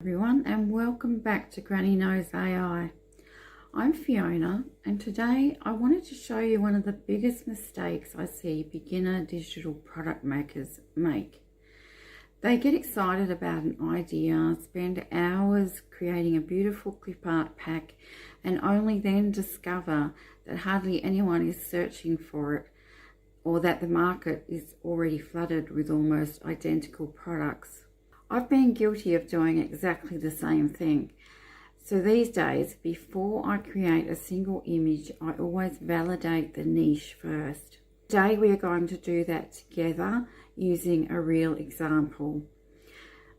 Everyone, and welcome back to Granny Knows AI. I'm Fiona, and today I wanted to show you one of the biggest mistakes I see beginner digital product makers make. They get excited about an idea, spend hours creating a beautiful clip art pack, and only then discover that hardly anyone is searching for it, or that the market is already flooded with almost identical products. I've been guilty of doing exactly the same thing. So these days, before I create a single image, I always validate the niche first. Today we are going to do that together using a real example.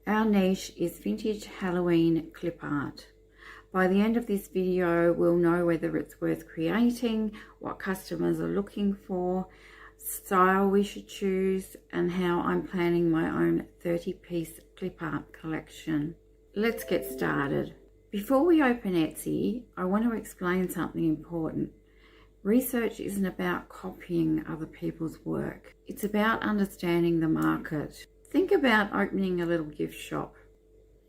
Our niche is Vintage Halloween Clipart. By the end of this video, we'll know whether it's worth creating, what customers are looking for, style we should choose, and how I'm planning my own 30-piece clip art collection. Let's get started. Before we open Etsy, I want to explain something important. Research isn't about copying other people's work. It's about understanding the market. Think about opening a little gift shop.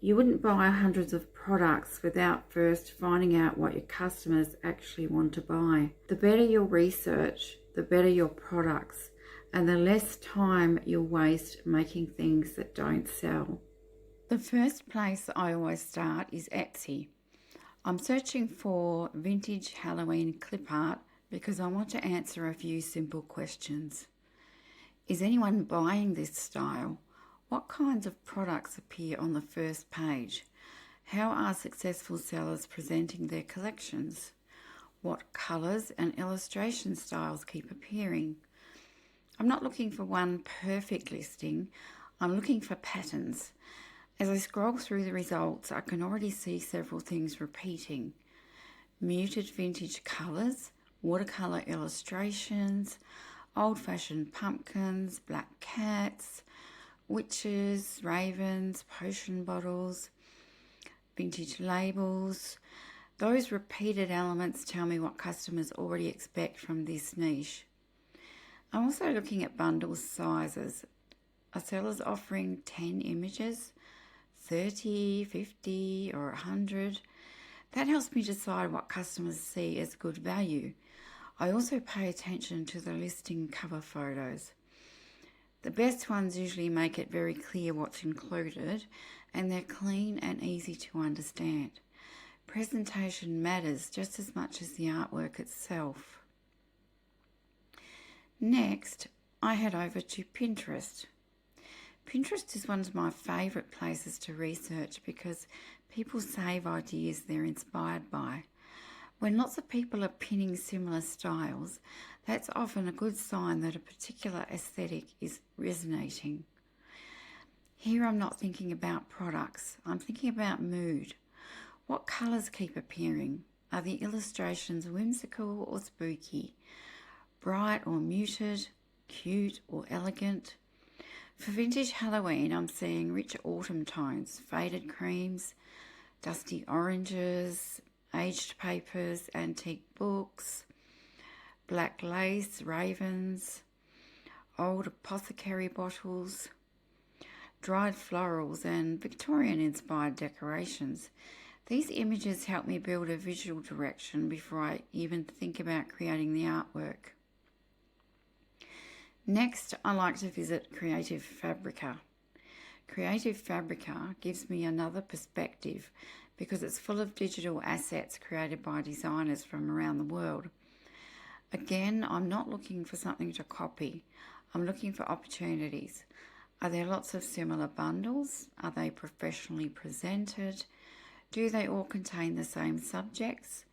You wouldn't buy hundreds of products without first finding out what your customers actually want to buy. The better your research, the better your products, and the less time you'll waste making things that don't sell. The first place I always start is Etsy. I'm searching for Vintage Halloween Clipart because I want to answer a few simple questions. Is anyone buying this style? What kinds of products appear on the first page? How are successful sellers presenting their collections? What colours and illustration styles keep appearing? I'm not looking for one perfect listing, I'm looking for patterns. As I scroll through the results, I can already see several things repeating. Muted vintage colours, watercolour illustrations, old-fashioned pumpkins, black cats, witches, ravens, potion bottles, vintage labels. Those repeated elements tell me what customers already expect from this niche. I'm also looking at bundle sizes. Are sellers offering 10 images? 30, 50 or 100. That helps me decide what customers see as good value. I also pay attention to the listing cover photos. The best ones usually make it very clear what's included, and they're clean and easy to understand. Presentation matters just as much as the artwork itself. Next, I head over to Pinterest. Pinterest is one of my favourite places to research because people save ideas they're inspired by. When lots of people are pinning similar styles, that's often a good sign that a particular aesthetic is resonating. Here I'm not thinking about products, I'm thinking about mood. What colours keep appearing? Are the illustrations whimsical or spooky? Bright or muted? Cute or elegant? For Vintage Halloween, I'm seeing rich autumn tones, faded creams, dusty oranges, aged papers, antique books, black lace, ravens, old apothecary bottles, dried florals and Victorian-inspired decorations. These images help me build a visual direction before I even think about creating the artwork. Next, I like to visit Creative Fabrica. Creative Fabrica gives me another perspective because it's full of digital assets created by designers from around the world. Again, I'm not looking for something to copy. I'm looking for opportunities. Are there lots of similar bundles? Are they professionally presented? Do they all contain the same subjects?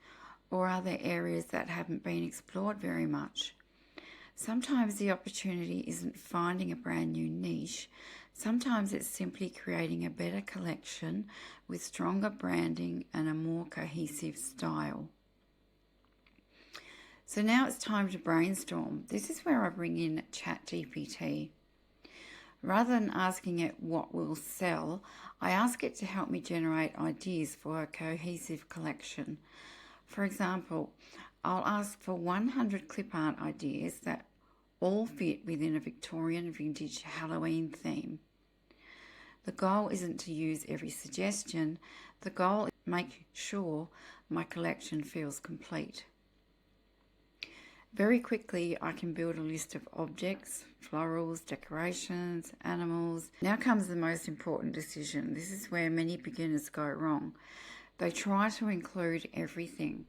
Or are there areas that haven't been explored very much? Sometimes the opportunity isn't finding a brand new niche. Sometimes it's simply creating a better collection with stronger branding and a more cohesive style. So now it's time to brainstorm. This is where I bring in ChatGPT. Rather than asking it what will sell, I ask it to help me generate ideas for a cohesive collection. For example, I'll ask for 100 clip art ideas that all fit within a Victorian vintage Halloween theme. The goal isn't to use every suggestion, the goal is to make sure my collection feels complete. Very quickly I can build a list of objects, florals, decorations, animals. Now comes the most important decision. This is where many beginners go wrong. They try to include everything,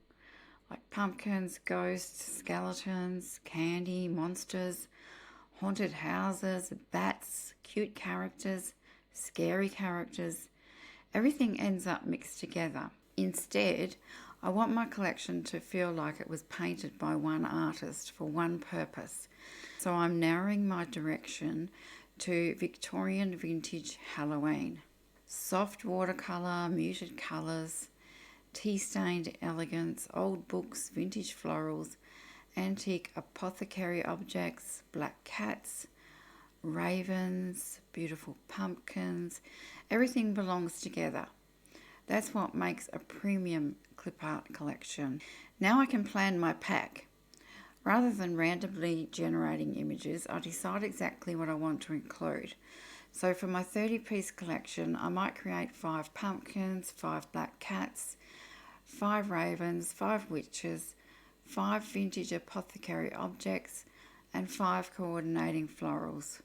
like pumpkins, ghosts, skeletons, candy, monsters, haunted houses, bats, cute characters, scary characters. Everything ends up mixed together. Instead, I want my collection to feel like it was painted by one artist for one purpose. So I'm narrowing my direction to Victorian vintage Halloween. Soft watercolour, muted colours, tea-stained elegance, old books, vintage florals, antique apothecary objects, black cats, ravens, beautiful pumpkins. Everything belongs together. That's what makes a premium clip art collection. Now I can plan my pack. Rather than randomly generating images, I decide exactly what I want to include. So for my 30-piece collection, I might create 5 pumpkins, 5 black cats, 5 ravens, 5 witches, 5 vintage apothecary objects, and 5 coordinating florals.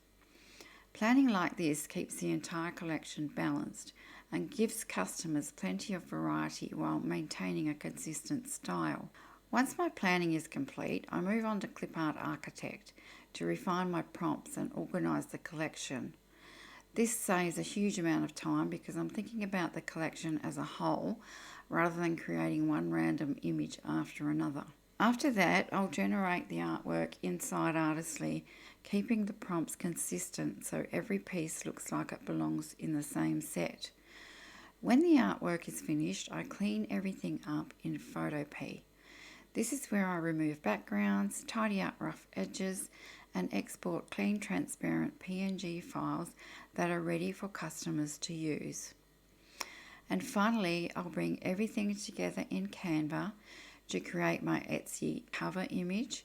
Planning like this keeps the entire collection balanced and gives customers plenty of variety while maintaining a consistent style. Once my planning is complete, I move on to Clip Art Architect to refine my prompts and organise the collection. This saves a huge amount of time because I'm thinking about the collection as a whole rather than creating one random image after another. After that, I'll generate the artwork inside Artistly, keeping the prompts consistent so every piece looks like it belongs in the same set. When the artwork is finished, I clean everything up in Photopea. This is where I remove backgrounds, tidy up rough edges, and export clean, transparent PNG files that are ready for customers to use. And finally, I'll bring everything together in Canva to create my Etsy cover image,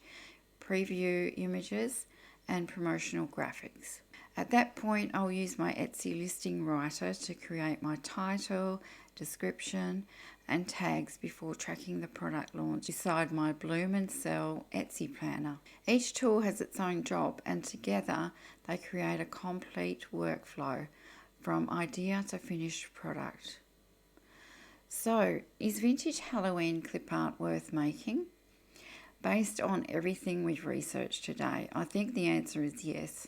preview images, and promotional graphics. At that point, I'll use my Etsy listing writer to create my title, description, and tags before tracking the product launch beside my Bloom and Sell Etsy planner. Each tool has its own job, and together they create a complete workflow from idea to finished product. So, is vintage Halloween clip art worth making? Based on everything we've researched today, I think the answer is yes.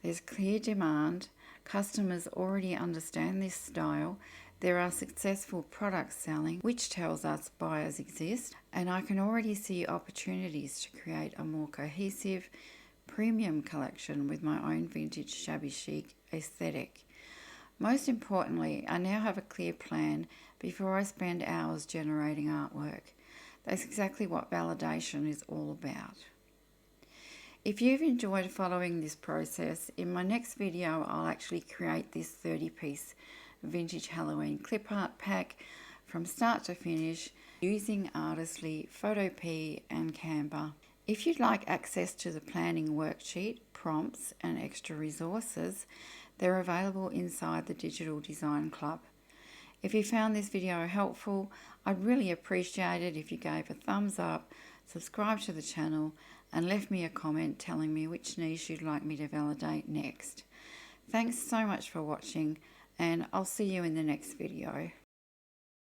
There's clear demand, customers already understand this style, there are successful products selling, which tells us buyers exist, and I can already see opportunities to create a more cohesive, premium collection with my own vintage shabby chic aesthetic. Most importantly, I now have a clear plan before I spend hours generating artwork. That's exactly what validation is all about. If you've enjoyed following this process, in my next video I'll actually create this 30-piece vintage Halloween clip art pack from start to finish using Artistly, Photopea and Canva. If you'd like access to the planning worksheet, prompts and extra resources, they're available inside the Digital Design Club. If you found this video helpful, I'd really appreciate it if you gave a thumbs up, subscribe to the channel and left me a comment telling me which niche you'd like me to validate next. Thanks so much for watching, and I'll see you in the next video.